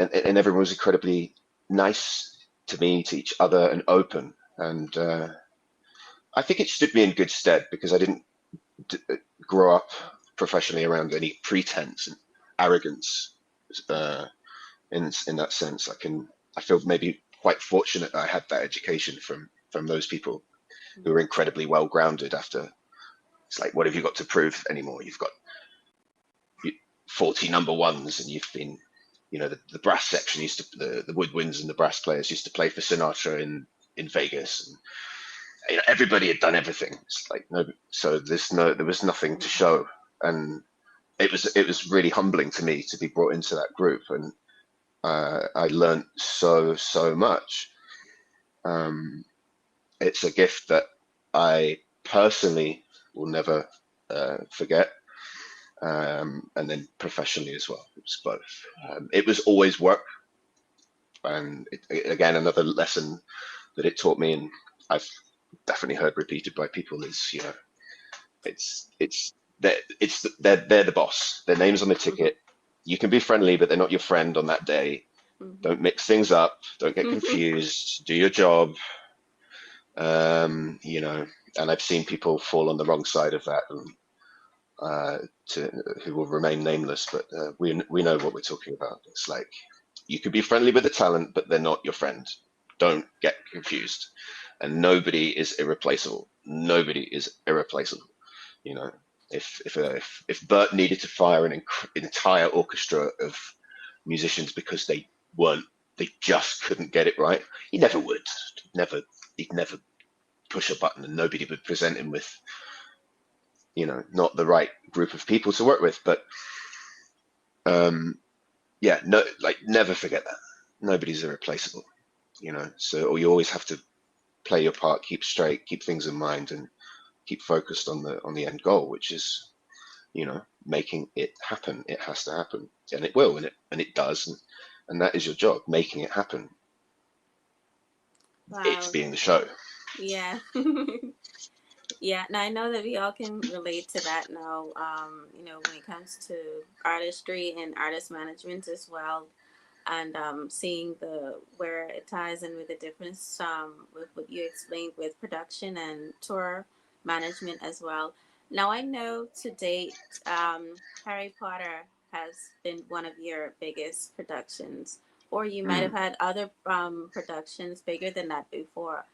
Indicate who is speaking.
Speaker 1: and everyone was incredibly nice to me, to each other, and open. And I think it stood me in good stead because I didn't d grow up professionally around any pretense and arrogance. Uh, in that sense, I feel maybe quite fortunate that I had that education from those people who were incredibly well grounded. After it's like, what have you got to prove anymore? You've got 40 number ones, and you've been, the brass section used to the woodwinds and the brass players used to play for Sinatra in Vegas, and everybody had done everything. It's like no, so there was nothing to show, and it was really humbling to me to be brought into that group, and I learned so much. Um, it's a gift that I personally will never forget, and then professionally as well. It was both. It was always work, and again, another lesson that it taught me, and I've definitely heard repeated by people is, it's they're the boss. Their name's on the ticket. You can be friendly, but they're not your friend on that day. Don't mix things up. Don't get confused. Do your job. And I've seen people fall on the wrong side of that, and who will remain nameless, but we know what we're talking about. It's like you could be friendly with the talent, but they're not your friend. Don't get confused. And nobody is irreplaceable. Nobody is irreplaceable. You know, if Bert needed to fire an entire orchestra of musicians because they just couldn't get it right, he never would. He'd never push a button, and nobody would present him with, not the right group of people to work with. But yeah, no, like never forget that nobody's irreplaceable. So you always have to play your part, keep straight, keep things in mind, and keep focused on the end goal, which is, making it happen. It has to happen, and it will, and it does, and that is your job, making it happen. It's
Speaker 2: Wow.
Speaker 1: being the show.
Speaker 2: Yeah. Yeah. Now I know that we all can relate to that now. When it comes to artistry and artist management as well, and seeing the where it ties in with the difference with what you explained with production and tour management as well. Now I know to date, Harry Potter has been one of your biggest productions, or you might have
Speaker 1: Mm.
Speaker 2: had other productions bigger than that before.